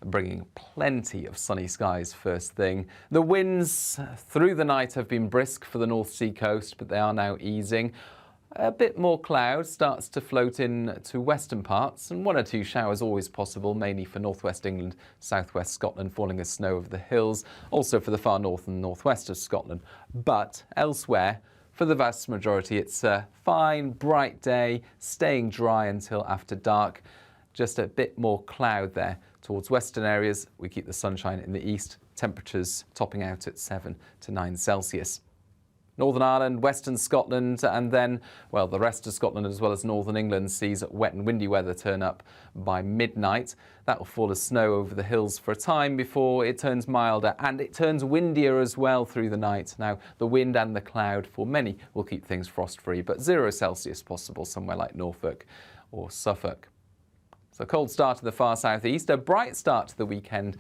bringing plenty of sunny skies first thing. The winds through the night have been brisk for the North Sea coast, but they are now easing. A bit more cloud starts to float in to western parts, and 1 or 2 showers always possible, mainly for northwest England, southwest Scotland, falling as snow over the hills, also for the far north and northwest of Scotland. But elsewhere, for the vast majority, it's a fine, bright day, staying dry until after dark. Just a bit more cloud there. Towards western areas, we keep the sunshine in the east, temperatures topping out at 7 to 9 Celsius. Northern Ireland, western Scotland, and then, well, the rest of Scotland as well as northern England sees wet and windy weather turn up by midnight. That will fall as snow over the hills for a time before it turns milder, and it turns windier as well through the night. Now, the wind and the cloud for many will keep things frost-free, but 0 Celsius possible somewhere like Norfolk or Suffolk. So a cold start to the far southeast, a bright start to the weekend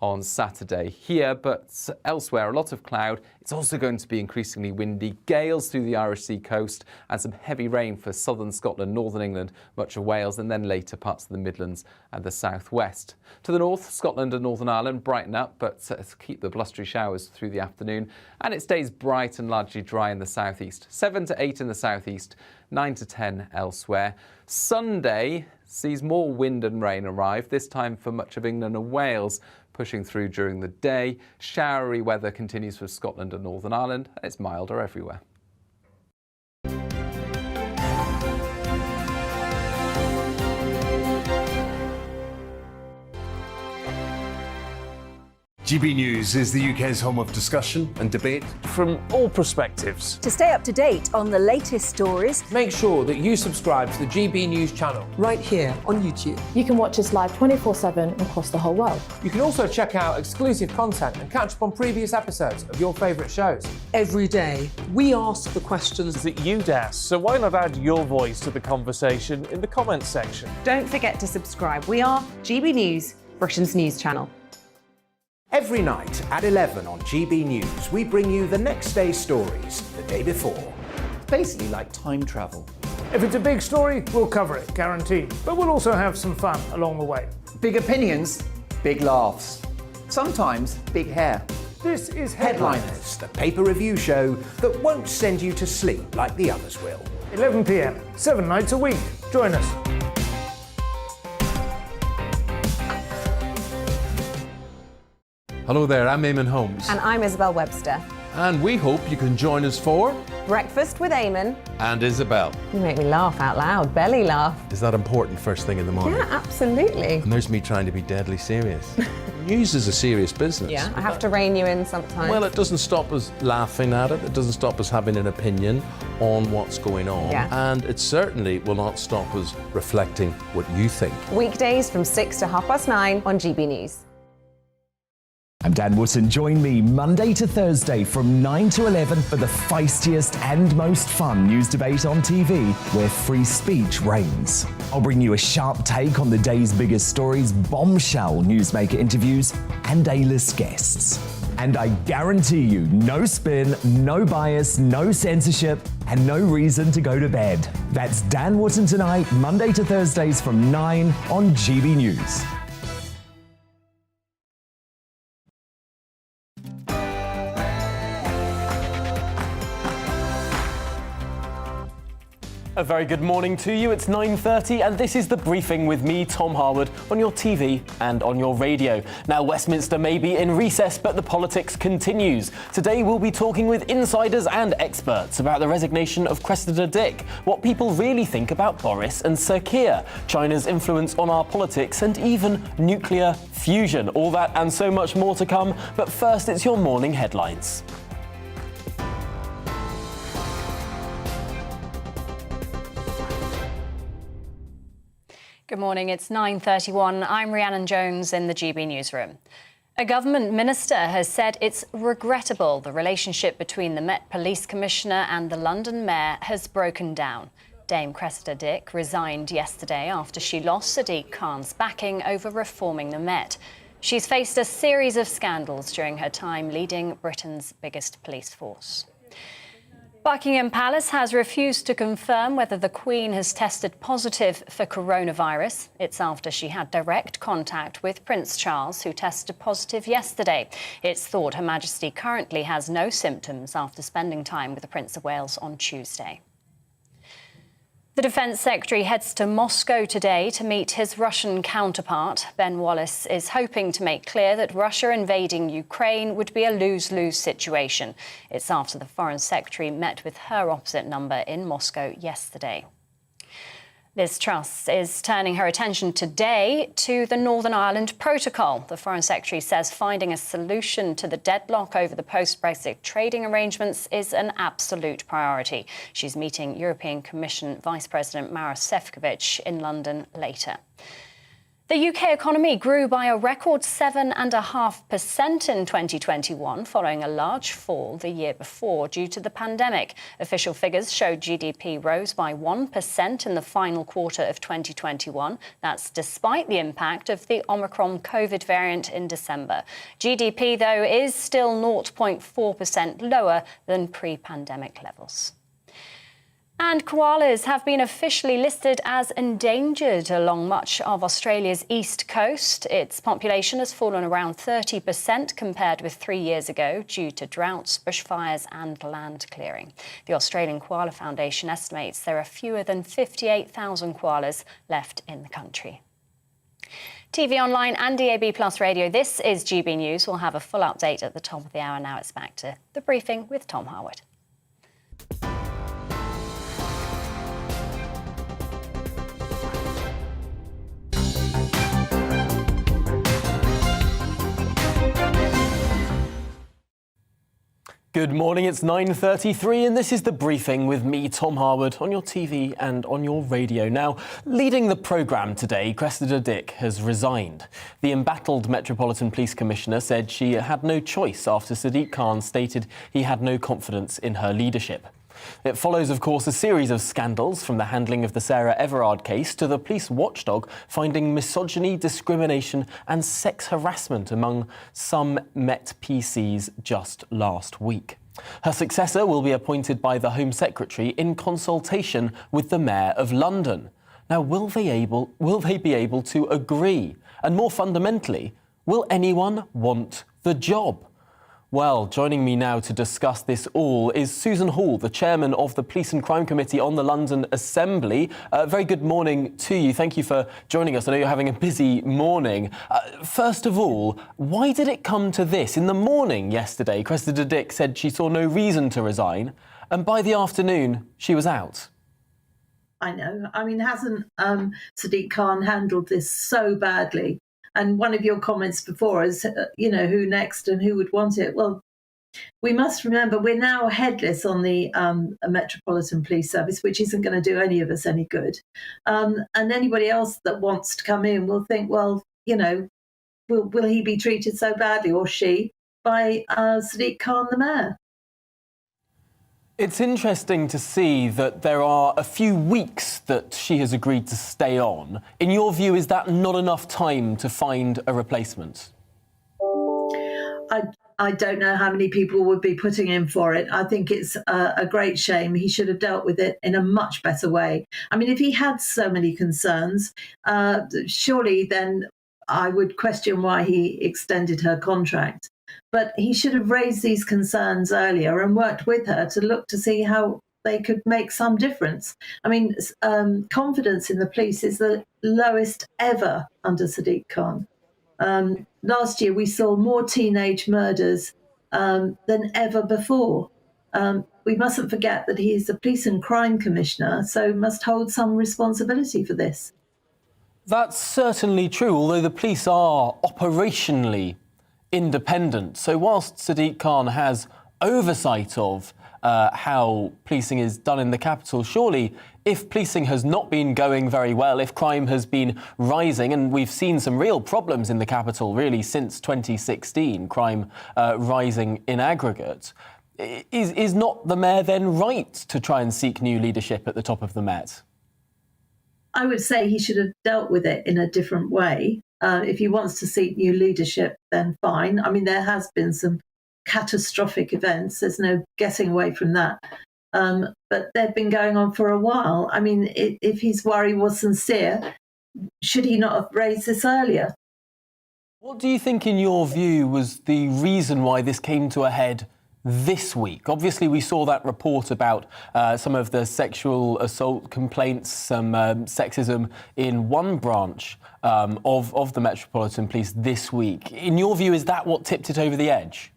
on Saturday here, but elsewhere a lot of cloud. It's also going to be increasingly windy, gales through the Irish Sea coast and some heavy rain for southern Scotland, northern England, much of Wales and then later parts of the Midlands and the southwest. To the north, Scotland and Northern Ireland brighten up, but keep the blustery showers through the afternoon, and it stays bright and largely dry in the southeast. 7 to 8 in the southeast, 9 to 10 elsewhere. Sunday sees more wind and rain arrive, this time for much of England and Wales, pushing through during the day. Showery weather continues for Scotland and Northern Ireland, and it's milder everywhere. GB News is the UK's home of discussion and debate from all perspectives. To stay up to date on the latest stories, make sure that you subscribe to the GB News channel right here on YouTube. You can watch us live 24/7 across the whole world. You can also check out exclusive content and catch up on previous episodes of your favourite shows. Every day, we ask the questions that you'd ask, so why not add your voice to the conversation in the comments section? Don't forget to subscribe. We are GB News, Britain's news channel. Every night at 11 on GB News, we bring you the next day's stories the day before. It's basically like time travel. If it's a big story, we'll cover it, guaranteed. But we'll also have some fun along the way. Big opinions, big laughs. Sometimes big hair. This is Headliners, the paper review show that won't send you to sleep like the others will. 11 p.m, 7 nights a week. Join us. Hello there, I'm Eamon Holmes. And I'm Isabel Webster. And we hope you can join us for Breakfast with Eamon and Isabel. You make me laugh out loud, belly laugh. Is that important first thing in the morning? Yeah, absolutely. And there's me trying to be deadly serious. News is a serious business. Yeah, I have to rein you in sometimes. Well, it doesn't stop us laughing at it. It doesn't stop us having an opinion on what's going on. Yeah. And it certainly will not stop us reflecting what you think. Weekdays from 6 to 9:30 on GB News. I'm Dan Wootton. Join me Monday to Thursday from 9 to 11 for the feistiest and most fun news debate on TV, where free speech reigns. I'll bring you a sharp take on the day's biggest stories, bombshell newsmaker interviews, and A-list guests. And I guarantee you, no spin, no bias, no censorship, and no reason to go to bed. That's Dan Wootton Tonight, Monday to Thursdays from 9 on GB News. A very good morning to you. It's 9:30 and this is The Briefing with me, Tom Harwood, on your TV and on your radio. Now, Westminster may be in recess, but the politics continues. Today we'll be talking with insiders and experts about the resignation of Cressida Dick, what people really think about Boris and Sir Keir, China's influence on our politics, and even nuclear fusion. All that and so much more to come, but first it's your morning headlines. Good morning, it's 9:31. I'm Rhiannon Jones in the GB newsroom. A government minister has said it's regrettable the relationship between the Met Police Commissioner and the London Mayor has broken down. Dame Cressida Dick resigned yesterday after she lost Sadiq Khan's backing over reforming the Met. She's faced a series of scandals during her time leading Britain's biggest police force. Buckingham Palace has refused to confirm whether the Queen has tested positive for coronavirus. It's after she had direct contact with Prince Charles, who tested positive yesterday. It's thought Her Majesty currently has no symptoms after spending time with the Prince of Wales on Tuesday. The Defence Secretary heads to Moscow today to meet his Russian counterpart. Ben Wallace is hoping to make clear that Russia invading Ukraine would be a lose-lose situation. It's after the Foreign Secretary met with her opposite number in Moscow yesterday. Liz Truss is turning her attention today to the Northern Ireland Protocol. The Foreign Secretary says finding a solution to the deadlock over the post-Brexit trading arrangements is an absolute priority. She's meeting European Commission Vice President Maros Sefcovic in London later. The UK economy grew by a record 7.5% in 2021, following a large fall the year before due to the pandemic. Official figures show GDP rose by 1% in the final quarter of 2021. That's despite the impact of the Omicron COVID variant in December. GDP, though, is still 0.4% lower than pre-pandemic levels. And koalas have been officially listed as endangered along much of Australia's east coast. Its population has fallen around 30% compared with 3 years ago due to droughts, bushfires and land clearing. The Australian Koala Foundation estimates there are fewer than 58,000 koalas left in the country. TV online and DAB Plus radio, this is GB News. We'll have a full update at the top of the hour. Now it's back to The Briefing with Tom Harwood. Good morning, it's 9:33 and this is The Briefing with me, Tom Harwood, on your TV and on your radio. Now, leading the programme today, Cressida Dick has resigned. The embattled Metropolitan Police Commissioner said she had no choice after Sadiq Khan stated he had no confidence in her leadership. It follows, of course, a series of scandals, from the handling of the Sarah Everard case to the police watchdog finding misogyny, discrimination and sex harassment among some Met PCs just last week. Her successor will be appointed by the Home Secretary in consultation with the Mayor of London. Now, will they be able to agree? And more fundamentally, will anyone want the job? Well, joining me now to discuss this all is Susan Hall, the chairman of the Police and Crime Committee on the London Assembly. Very good morning to you. Thank you for joining us. I know you're having a busy morning. First of all, why did it come to this? In the morning yesterday, Cressida Dick said she saw no reason to resign, and by the afternoon, she was out. I know. I mean, hasn't Sadiq Khan handled this so badly? And one of your comments before is, who next and who would want it? Well, we must remember we're now headless on the Metropolitan Police Service, which isn't going to do any of us any good. And anybody else that wants to come in will think, well, will he be treated so badly, or she, by Sadiq Khan, the mayor? It's interesting to see that there are a few weeks that she has agreed to stay on. In your view, is that not enough time to find a replacement? I don't know how many people would be putting in for it. I think it's a great shame. He should have dealt with it in a much better way. I mean, if he had so many concerns, surely then I would question why he extended her contract. But he should have raised these concerns earlier and worked with her to look to see how they could make some difference. I mean, confidence in the police is the lowest ever under Sadiq Khan. Last year, we saw more teenage murders than ever before. We mustn't forget that he is the Police and Crime Commissioner, so must hold some responsibility for this. That's certainly true, although the police are operationally independent. So whilst Sadiq Khan has oversight of how policing is done in the capital, surely if policing has not been going very well, if crime has been rising, and we've seen some real problems in the capital really since 2016, crime rising in aggregate, is not the mayor then right to try and seek new leadership at the top of the Met? I would say he should have dealt with it in a different way. If he wants to seek new leadership, then fine. I mean, there has been some catastrophic events. There's no getting away from that. but they've been going on for a while. I mean, if his worry was sincere, should he not have raised this earlier? What do you think, in your view, was the reason why this came to a head this week? Obviously, we saw that report about some of the sexual assault complaints, some sexism in one branch of the Metropolitan Police this week. In your view, is that what tipped it over the edge?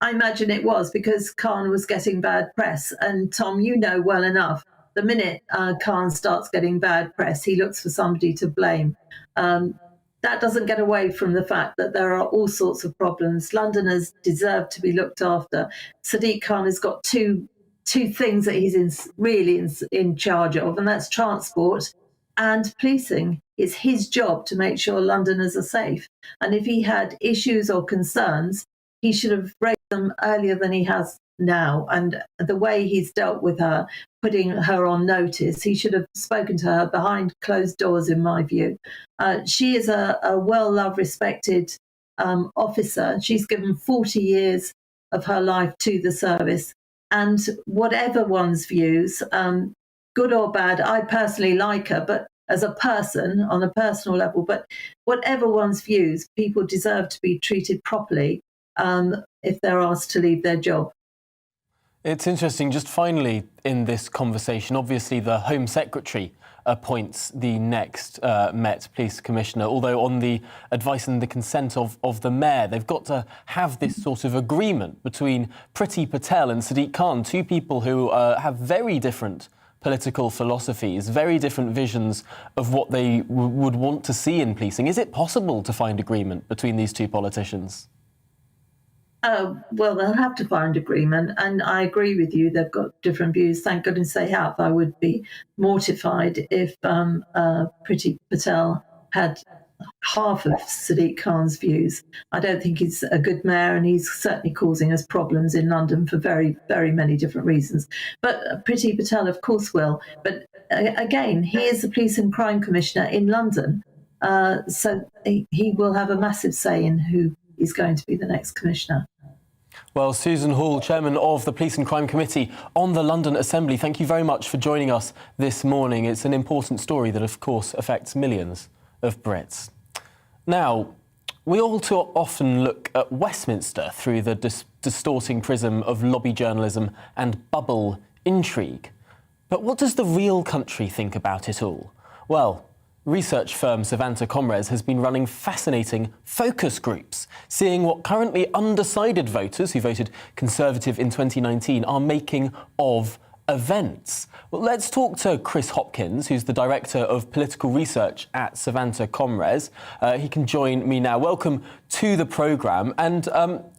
I imagine it was, because Khan was getting bad press. And Tom, you know well enough, the minute Khan starts getting bad press, he looks for somebody to blame. That doesn't get away from the fact that there are all sorts of problems. Londoners deserve to be looked after. Sadiq Khan has got two things that he's really in charge of, and that's transport and policing. It's his job to make sure Londoners are safe. And if he had issues or concerns, he should have raised them earlier than he has now. And the way he's dealt with her, putting her on notice, he should have spoken to her behind closed doors, in my view. She is a well-loved, respected officer. She's given 40 years of her life to the service. And whatever one's views, good or bad, I personally like her, but as a person, on a personal level, but whatever one's views, people deserve to be treated properly if they're asked to leave their job. It's interesting, just finally in this conversation, obviously the Home Secretary appoints the next Met Police Commissioner, although on the advice and the consent of the Mayor. They've got to have this sort of agreement between Priti Patel and Sadiq Khan, two people who have very different political philosophies, very different visions of what they would want to see in policing. Is it possible to find agreement between these two politicians? Well, they'll have to find agreement, and I agree with you. They've got different views. Thank goodness they have. I would be mortified if Priti Patel had half of Sadiq Khan's views. I don't think he's a good mayor, and he's certainly causing us problems in London for very, very many different reasons. But Priti Patel, of course, will. But again, he is the Police and Crime Commissioner in London, so he will have a massive say in who is going to be the next commissioner. Well, Susan Hall, Chairman of the Police and Crime Committee on the London Assembly, thank you very much for joining us this morning. It's an important story that, of course, affects millions of Brits. Now, we all too often look at Westminster through the distorting prism of lobby journalism and bubble intrigue. But what does the real country think about it all? Well, research firm Savanta Comres has been running fascinating focus groups, seeing what currently undecided voters who voted Conservative in 2019 are making of events. Well, let's talk to Chris Hopkins, who's the Director of Political Research at Savanta Comres. He can join me now. Welcome to the programme. And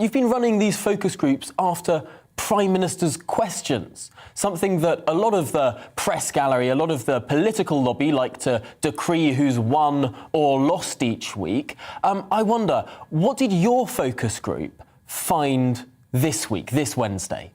you've been running these focus groups after Prime Minister's questions, something that a lot of the press gallery, a lot of the political lobby like to decree who's won or lost each week. I wonder, what did your focus group find this week, this Wednesday?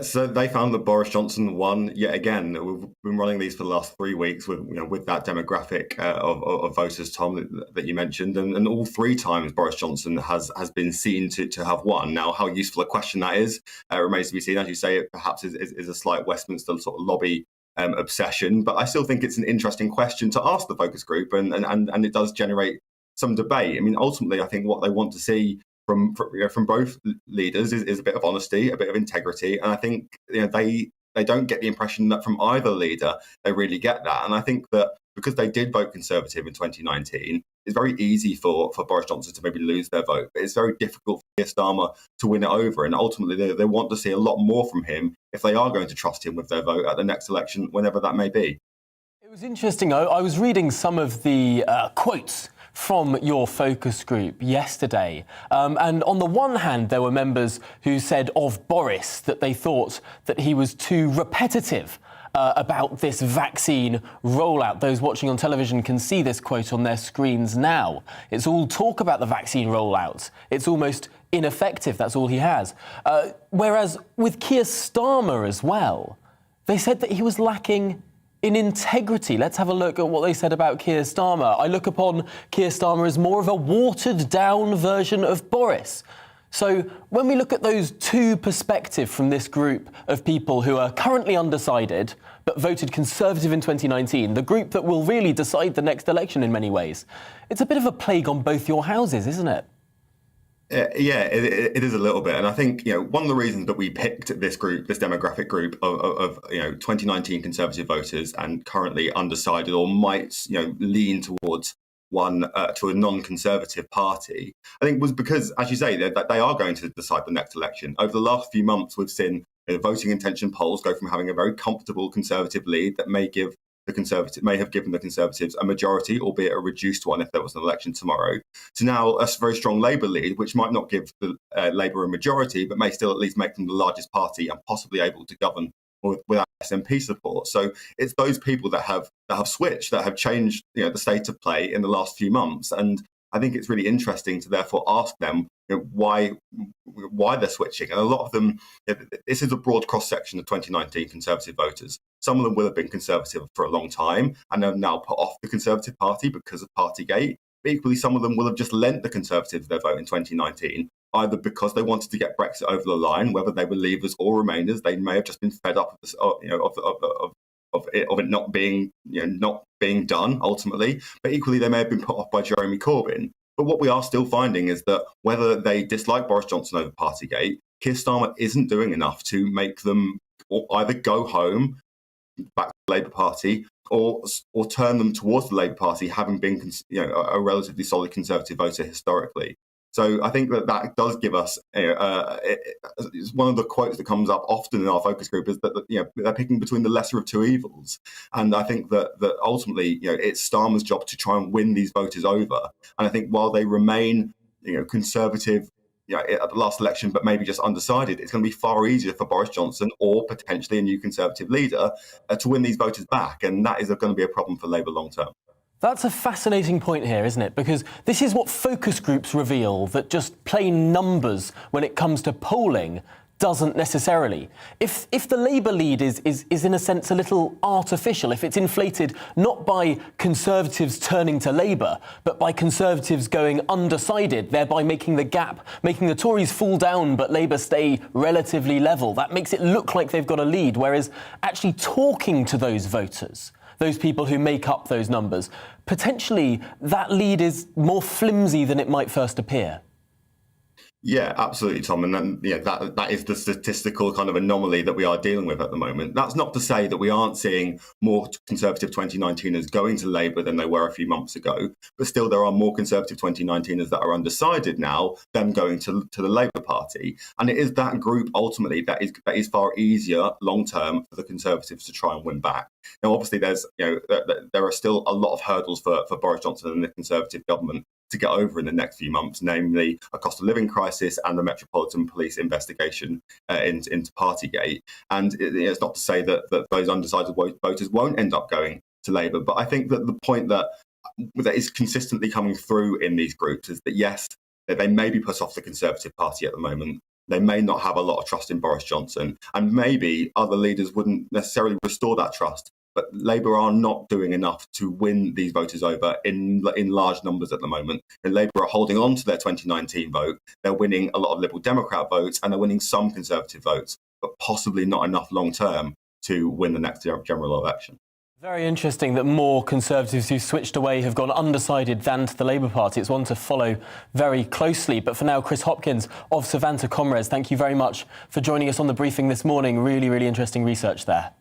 So they found that Boris Johnson won yet again. We've been running these for the last 3 weeks with that demographic of voters, Tom, that you mentioned, and all three times Boris Johnson has been seen to have won. Now, how useful a question that is remains to be seen. As you say, it perhaps is a slight Westminster sort of lobby obsession, but I still think it's an interesting question to ask the focus group, and it does generate some debate. I mean, ultimately, I think what they want to see from both leaders is a bit of honesty, a bit of integrity, and I think they don't get the impression that from either leader they really get that. And I think that because they did vote Conservative in 2019, it's very easy for Boris Johnson to maybe lose their vote, but it's very difficult for Keir Starmer to win it over. And ultimately, they want to see a lot more from him if they are going to trust him with their vote at the next election, whenever that may be. It was interesting. I was reading some of the quotes from your focus group yesterday. And on the one hand, there were members who said of Boris that they thought that he was too repetitive about this vaccine rollout. Those watching on television can see this quote on their screens now. It's all talk about the vaccine rollout. It's almost ineffective. That's all he has. Whereas with Keir Starmer as well, they said that he was lacking in integrity. Let's have a look at what they said about Keir Starmer. I look upon Keir Starmer as more of a watered-down version of Boris. So when we look at those two perspectives from this group of people who are currently undecided but voted Conservative in 2019, the group that will really decide the next election in many ways, it's a bit of a plague on both your houses, isn't it? Yeah, it is a little bit. And I think, one of the reasons that we picked this group, this demographic group of 2019 Conservative voters and currently undecided or might, lean towards to a non-Conservative party, I think was because, as you say, that they are going to decide the next election. Over the last few months, we've seen voting intention polls go from having a very comfortable Conservative lead that may have given the Conservatives a majority, albeit a reduced one if there was an election tomorrow, to now a very strong Labour lead, which might not give the Labour a majority, but may still at least make them the largest party and possibly able to govern without SNP support. So it's those people that have switched, that have changed the state of play in the last few months. And I think it's really interesting to therefore ask them why they're switching. And a lot of them, this is a broad cross-section of 2019 Conservative voters. Some of them will have been Conservative for a long time and have now put off the Conservative Party because of Partygate. But equally, some of them will have just lent the Conservatives their vote in 2019, either because they wanted to get Brexit over the line, whether they were Leavers or Remainers. They may have just been fed up of it not being done ultimately. But equally, they may have been put off by Jeremy Corbyn. But what we are still finding is that whether they dislike Boris Johnson over Partygate, Keir Starmer isn't doing enough to make them either go home back to the Labour Party or turn them towards the Labour Party, having been a relatively solid Conservative voter historically. So I think that does give us it's one of the quotes that comes up often in our focus group is that they're picking between the lesser of two evils, and I think that ultimately it's Starmer's job to try and win these voters over. And I think while they remain Conservative at the last election, but maybe just undecided, it's going to be far easier for Boris Johnson or potentially a new Conservative leader to win these voters back, and that is going to be a problem for Labour long term. That's a fascinating point here, isn't it? Because this is what focus groups reveal, that just plain numbers when it comes to polling doesn't necessarily. If the Labour lead is in a sense a little artificial, if it's inflated not by Conservatives turning to Labour, but by Conservatives going undecided, thereby making the gap, making the Tories fall down but Labour stay relatively level, that makes it look like they've got a lead, whereas actually talking to those voters, those people who make up those numbers, potentially that lead is more flimsy than it might first appear. Yeah, absolutely, Tom. And then, that is the statistical kind of anomaly that we are dealing with at the moment. That's not to say that we aren't seeing more Conservative 2019ers going to Labour than they were a few months ago. But still, there are more Conservative 2019ers that are undecided now than going to the Labour Party. And it is that group, ultimately, that is far easier long-term for the Conservatives to try and win back. Now, obviously, there are still a lot of hurdles for Boris Johnson and the Conservative government to get over in the next few months, namely a cost of living crisis and the Metropolitan Police investigation into Partygate. And it's not to say that those undecided voters won't end up going to Labour, but I think that the point that is consistently coming through in these groups is that, yes, that they may be put off the Conservative Party at the moment. They may not have a lot of trust in Boris Johnson, and maybe other leaders wouldn't necessarily restore that trust. But Labour are not doing enough to win these voters over in large numbers at the moment. And Labour are holding on to their 2019 vote. They're winning a lot of Liberal Democrat votes and they're winning some Conservative votes, but possibly not enough long term to win the next general election. Very interesting that more Conservatives who switched away have gone undecided than to the Labour Party. It's one to follow very closely. But for now, Chris Hopkins of Savanta Comrades, thank you very much for joining us on the briefing this morning. Really, really interesting research there.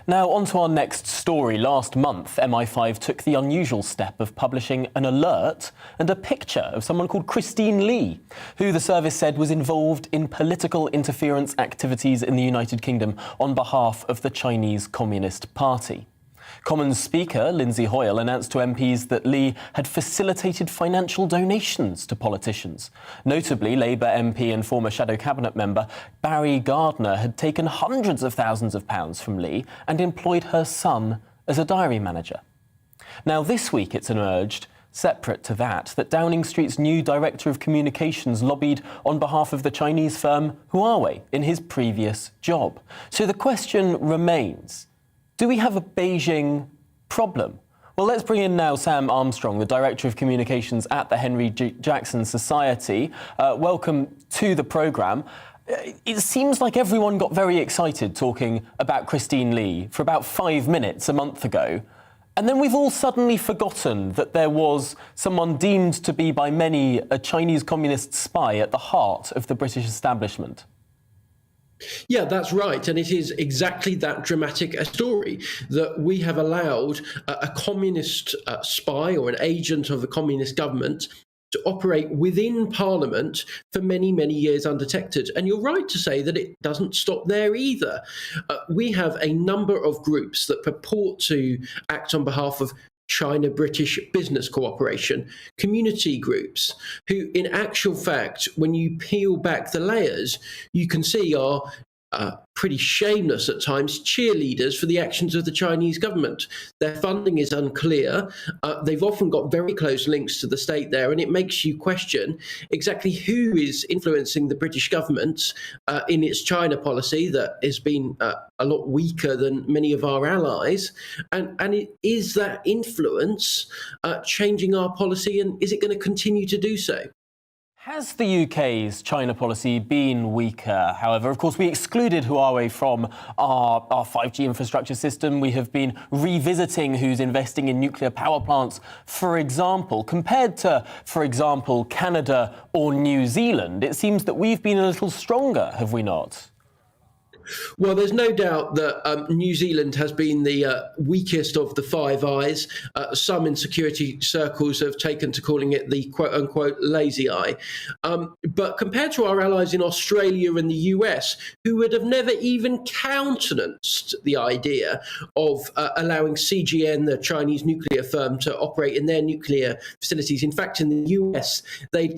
Now, on to our next story. Last month, MI5 took the unusual step of publishing an alert and a picture of someone called Christine Lee, who the service said was involved in political interference activities in the United Kingdom on behalf of the Chinese Communist Party. Commons Speaker Lindsay Hoyle announced to MPs that Lee had facilitated financial donations to politicians. Notably, Labour MP and former Shadow Cabinet member Barry Gardner had taken hundreds of thousands of pounds from Lee and employed her son as a diary manager. Now, this week it's emerged, separate to that Downing Street's new Director of Communications lobbied on behalf of the Chinese firm Huawei in his previous job. So the question remains, do we have a Beijing problem? Well, let's bring in now Sam Armstrong, the Director of Communications at the Henry Jackson Society. Welcome to the programme. It seems like everyone got very excited talking about Christine Lee for about 5 minutes a month ago. And then we've all suddenly forgotten that there was someone deemed to be by many a Chinese communist spy at the heart of the British establishment. Yeah, that's right. And it is exactly that dramatic a story that we have allowed a communist spy or an agent of the communist government to operate within Parliament for many, many years undetected. And you're right to say that it doesn't stop there either. We have a number of groups that purport to act on behalf of China-British business cooperation, community groups, who in actual fact, when you peel back the layers, you can see are pretty shameless at times cheerleaders for the actions of the Chinese government. Their funding is unclear. They've often got very close links to the state there, and it makes you question exactly who is influencing the British government in its China policy that has been a lot weaker than many of our allies. And is that influence changing our policy, and is it going to continue to do so? Has the UK's China policy been weaker? However, of course, we excluded Huawei from our 5G infrastructure system. We have been revisiting who's investing in nuclear power plants, for example. Compared to, for example, Canada or New Zealand, it seems that we've been a little stronger, have we not? Well, there's no doubt that New Zealand has been the weakest of the Five Eyes. Some in security circles have taken to calling it the quote-unquote lazy eye. But compared to our allies in Australia and the US, who would have never even countenanced the idea of allowing CGN, the Chinese nuclear firm, to operate in their nuclear facilities. In fact, in the US, they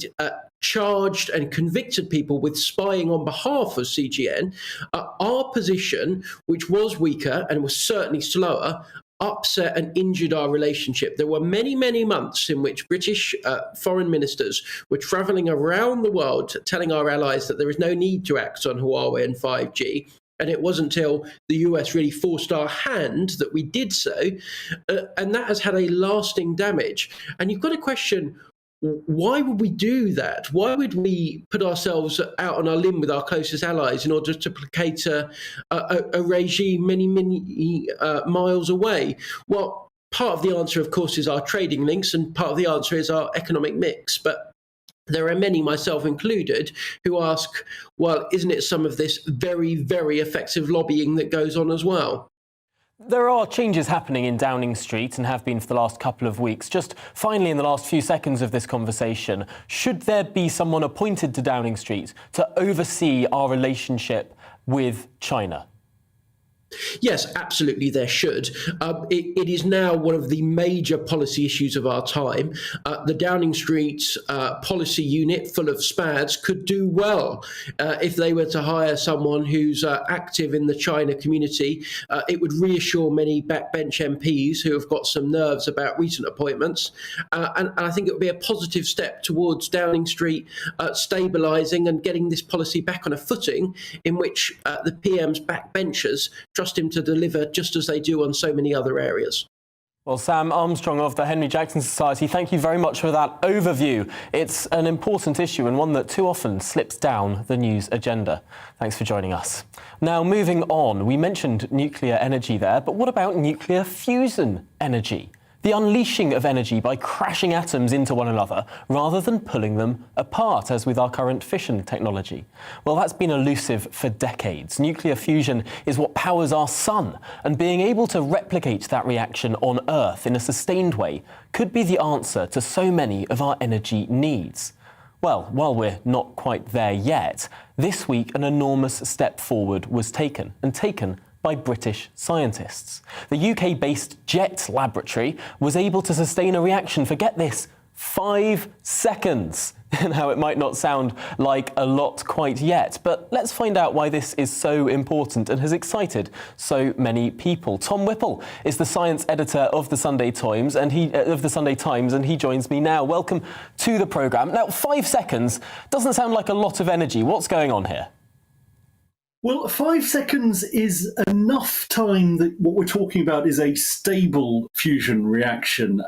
charged and convicted people with spying on behalf of CGN. Our position, which was weaker and was certainly slower, upset and injured our relationship. There were many, many months in which British foreign ministers were travelling around the world telling our allies that there is no need to act on Huawei and 5G. And it wasn't until the US really forced our hand that we did so. And that has had a lasting damage. And you've got to question, why would we do that? Why would we put ourselves out on our limb with our closest allies in order to placate a regime many, many miles away? Well, part of the answer, of course, is our trading links, and part of the answer is our economic mix. But there are many, myself included, who ask, well, isn't it some of this very, very effective lobbying that goes on as well? There are changes happening in Downing Street and have been for the last couple of weeks. Just finally, in the last few seconds of this conversation, should there be someone appointed to Downing Street to oversee our relationship with China? Yes, absolutely, there should. It is now one of the major policy issues of our time. The Downing Street policy unit, full of spads, could do well if they were to hire someone who's active in the China community. It would reassure many backbench MPs who have got some nerves about recent appointments. And I think it would be a positive step towards Downing Street stabilising and getting this policy back on a footing in which the PM's backbenchers trust him to deliver just as they do on so many other areas. Well, Sam Armstrong of the Henry Jackson Society, thank you very much for that overview. It's an important issue and one that too often slips down the news agenda. Thanks for joining us. Now, moving on, we mentioned nuclear energy there, but what about nuclear fusion energy? The unleashing of energy by crashing atoms into one another rather than pulling them apart, as with our current fission technology. Well, that's been elusive for decades. Nuclear fusion is what powers our sun, and being able to replicate that reaction on Earth in a sustained way could be the answer to so many of our energy needs. Well, while we're not quite there yet, this week an enormous step forward was taken by British scientists. The UK-based JET laboratory was able to sustain a reaction for, get this, 5 seconds. Now, it might not sound like a lot quite yet, but let's find out why this is so important and has excited so many people. Tom Whipple is the science editor of the Sunday Times, and he joins me now. Welcome to the programme. Now, 5 seconds doesn't sound like a lot of energy. What's going on here? Well, 5 seconds is enough time that what we're talking about is a stable fusion reaction.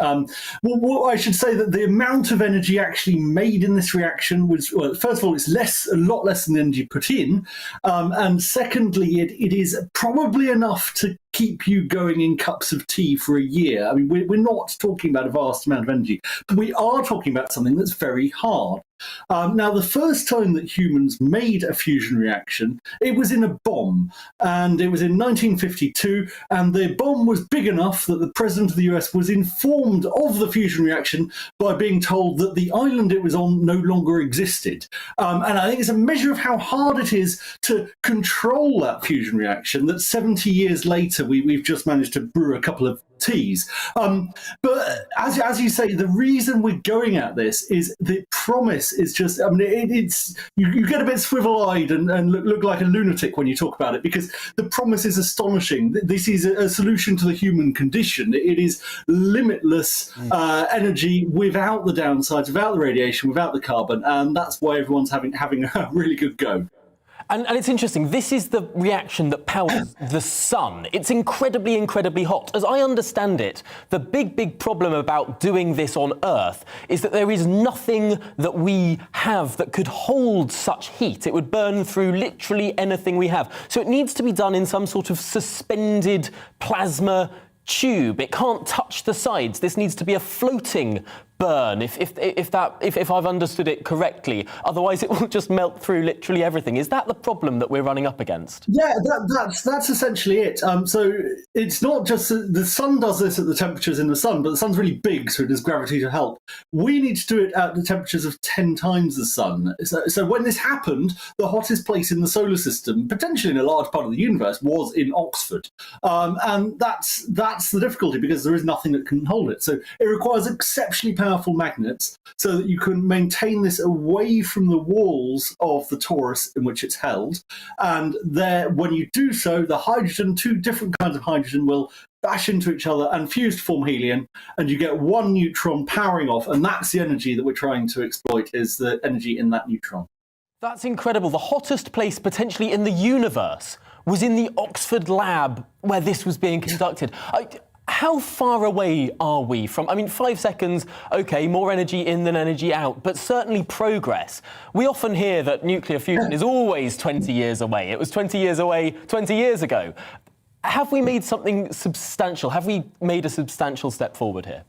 Well, I should say that the amount of energy actually made in this reaction was, well, first of all, it's a lot less than the energy put in. And secondly, it is probably enough to keep you going in cups of tea for a year. I mean, we're not talking about a vast amount of energy, but we are talking about something that's very hard. Now, the first time that humans made a fusion reaction, it was in a bomb, and it was in 1952, and the bomb was big enough that the president of the US was informed of the fusion reaction by being told that the island it was on no longer existed. And I think it's a measure of how hard it is to control that fusion reaction that 70 years later we've just managed to brew a couple of teas. But as you say, the reason we're going at this is the promise is just, I mean, it's you get a bit swivel-eyed and look like a lunatic when you talk about it, because the promise is astonishing. This is a solution to the human condition. It is limitless energy without the downsides, without the radiation, without the carbon, and that's why everyone's having a really good go. And it's interesting, this is the reaction that powers the sun. It's incredibly, incredibly hot. As I understand it, the big problem about doing this on Earth is that there is nothing that we have that could hold such heat. It would burn through literally anything we have. So it needs to be done in some sort of suspended plasma tube. It can't touch the sides. This needs to be a floating burn, if I've understood it correctly. Otherwise, it will just melt through literally everything. Is that the problem that we're running up against? Yeah, that's essentially it. So it's not just the sun does this at the temperatures in the sun, but the sun's really big, so it has gravity to help. We need to do it at the temperatures of 10 times the sun. So when this happened, the hottest place in the solar system, potentially in a large part of the universe, was in Oxford. And that's the difficulty, because there is nothing that can hold it. So it requires exceptionally powerful magnets so that you can maintain this away from the walls of the torus in which it's held. And there, when you do so, the hydrogen, two different kinds of hydrogen, will bash into each other and fuse to form helium, and you get one neutron powering off, and that's the energy that we're trying to exploit, is the energy in that neutron. That's incredible. The hottest place potentially in the universe was in the Oxford lab where this was being conducted. How far away are we from, 5 seconds, OK, more energy in than energy out, but certainly progress. We often hear that nuclear fusion is always 20 years away. It was 20 years away 20 years ago. Have we made something substantial? Have we made a substantial step forward here?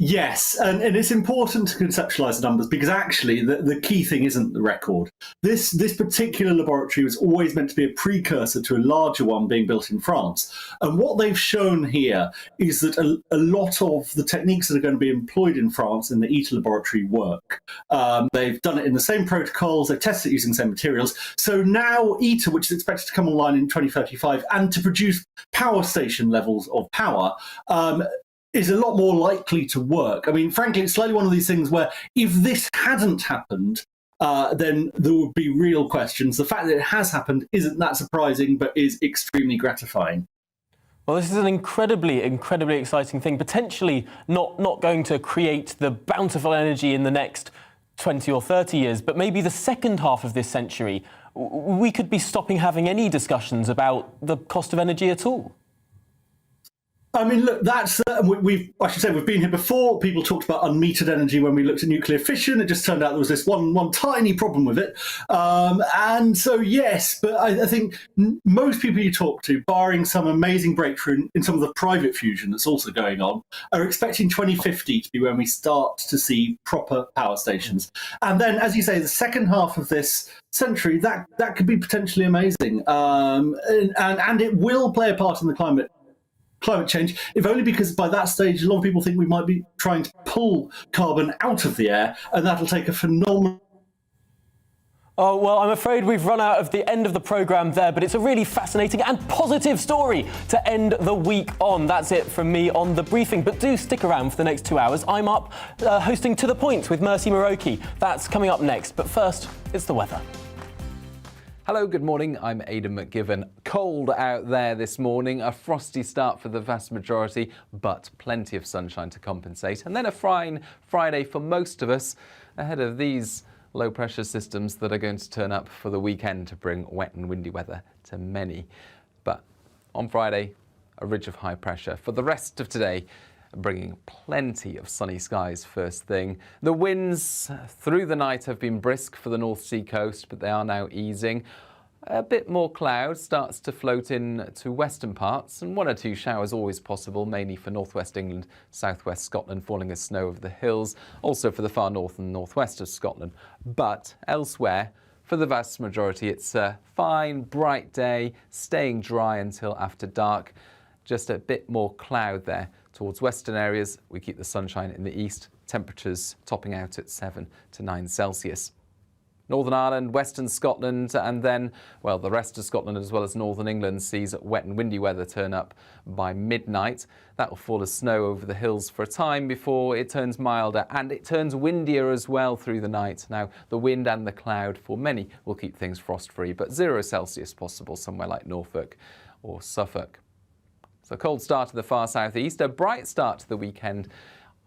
Yes, and it's important to conceptualise the numbers, because actually the key thing isn't the record. This particular laboratory was always meant to be a precursor to a larger one being built in France. And what they've shown here is that a lot of the techniques that are going to be employed in France in the ITER laboratory work. They've done it in the same protocols, they've tested it using the same materials. So now ITER, which is expected to come online in 2035 and to produce power station levels of power, is a lot more likely to work. Frankly, it's slightly one of these things where if this hadn't happened, then there would be real questions. The fact that it has happened isn't that surprising, but is extremely gratifying. Well, this is an incredibly, incredibly exciting thing, potentially not going to create the bountiful energy in the next 20 or 30 years, but maybe the second half of this century, we could be stopping having any discussions about the cost of energy at all. Look, that's we've been here before. People talked about unmetered energy when we looked at nuclear fission. It just turned out there was this one tiny problem with it. And so, yes, but I think most people you talk to, barring some amazing breakthrough in some of the private fusion that's also going on, are expecting 2050 to be when we start to see proper power stations. And then, as you say, the second half of this century, that could be potentially amazing. And it will play a part in the climate change, if only because by that stage a lot of people think we might be trying to pull carbon out of the air, and that'll take a phenomenal... Oh, well, I'm afraid we've run out of the end of the programme there, but it's a really fascinating and positive story to end the week on. That's it from me on The Briefing, but do stick around for the next 2 hours. I'm up hosting To The Point with Mercy Muroki. That's coming up next, but first, it's the weather. Hello, good morning. I'm Aidan McGiven. Cold out there this morning, a frosty start for the vast majority, but plenty of sunshine to compensate. And then a fine Friday for most of us ahead of these low pressure systems that are going to turn up for the weekend to bring wet and windy weather to many. But on Friday, a ridge of high pressure. For the rest of today, bringing plenty of sunny skies first thing. The winds through the night have been brisk for the North Sea coast, but they are now easing. A bit more cloud starts to float in to western parts, and one or two showers always possible, mainly for northwest England, southwest Scotland, falling as snow over the hills, also for the far north and northwest of Scotland. But elsewhere, for the vast majority, it's a fine, bright day, staying dry until after dark. Just a bit more cloud there. Towards western areas, we keep the sunshine in the east, temperatures topping out at 7 to 9 Celsius. Northern Ireland, western Scotland, and then, well, the rest of Scotland as well as northern England sees wet and windy weather turn up by midnight. That will fall as snow over the hills for a time before it turns milder, and it turns windier as well through the night. Now, the wind and the cloud for many will keep things frost-free, but 0 Celsius possible somewhere like Norfolk or Suffolk. So a cold start to the far southeast, a bright start to the weekend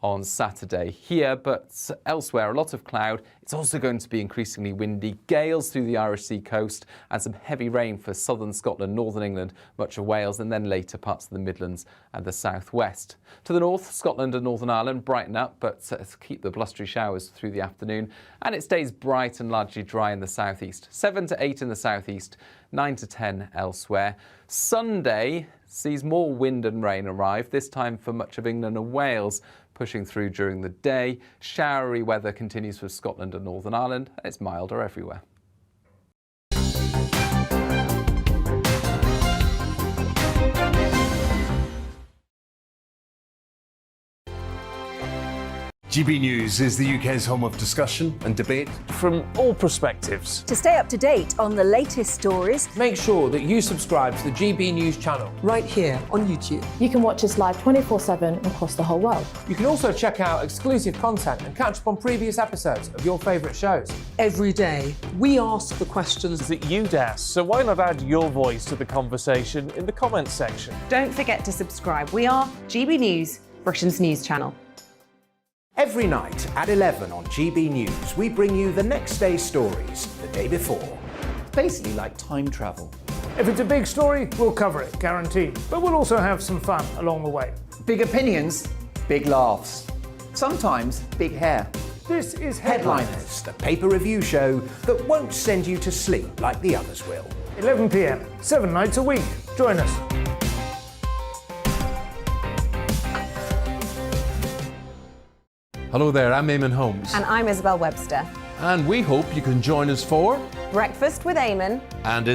on Saturday here, but elsewhere a lot of cloud. It's also going to be increasingly windy, gales through the Irish Sea coast and some heavy rain for southern Scotland, northern England, much of Wales and then later parts of the Midlands and the southwest. To the north, Scotland and Northern Ireland brighten up, but keep the blustery showers through the afternoon, and it stays bright and largely dry in the southeast. 7 to 8 in the southeast, 9 to 10 elsewhere. Sunday sees more wind and rain arrive, this time for much of England and Wales, pushing through during the day. Showery weather continues for Scotland and Northern Ireland. It's milder everywhere. GB News is the UK's home of discussion and debate from all perspectives. To stay up to date on the latest stories, Make sure that you subscribe to the GB News channel. Right here on YouTube. You can watch us live 24/7 across the whole world. You can also check out exclusive content and catch up on previous episodes of your favourite shows. Every day, we ask the questions That you'd ask, so why not add your voice to the conversation in the comments section? Don't forget to subscribe. We are GB News, Britain's news channel. Every night at 11 on GB News, we bring you the next day's stories the day before. Basically like time travel. If it's a big story, we'll cover it, guaranteed. But we'll also have some fun along the way. Big opinions, big laughs. Sometimes big hair. This is Headliners, the paper review show that won't send you to sleep like the others will. 11 p.m, 7 nights a week. Join us. Hello there, I'm Eamon Holmes. And I'm Isabel Webster. And we hope you can join us for Breakfast with Eamon. And